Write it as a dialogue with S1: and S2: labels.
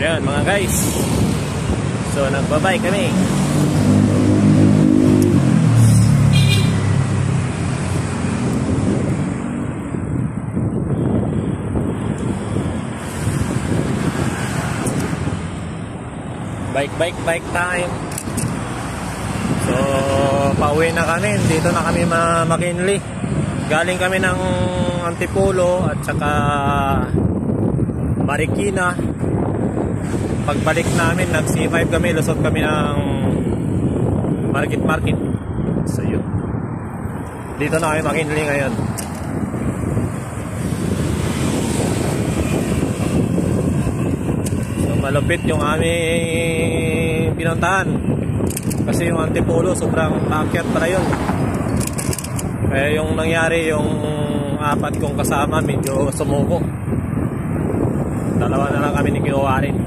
S1: Ayan mga guys, so nagbabay kami. Bike time. So pauwi na kami, dito na kami McKinley. Galing kami ng Antipolo at saka Marikina. Pagbalik namin, nag C5 kami, lusot kami ng Market. So yun, dito na kami McKinley ngayon. So malupit yung aming pinuntahan, kasi yung Antipolo sobrang paakyat pala yun. Kaya yung nangyari, yung apat kong kasama medyo sumuko. Dalawa na lang kami ni kinuha rin.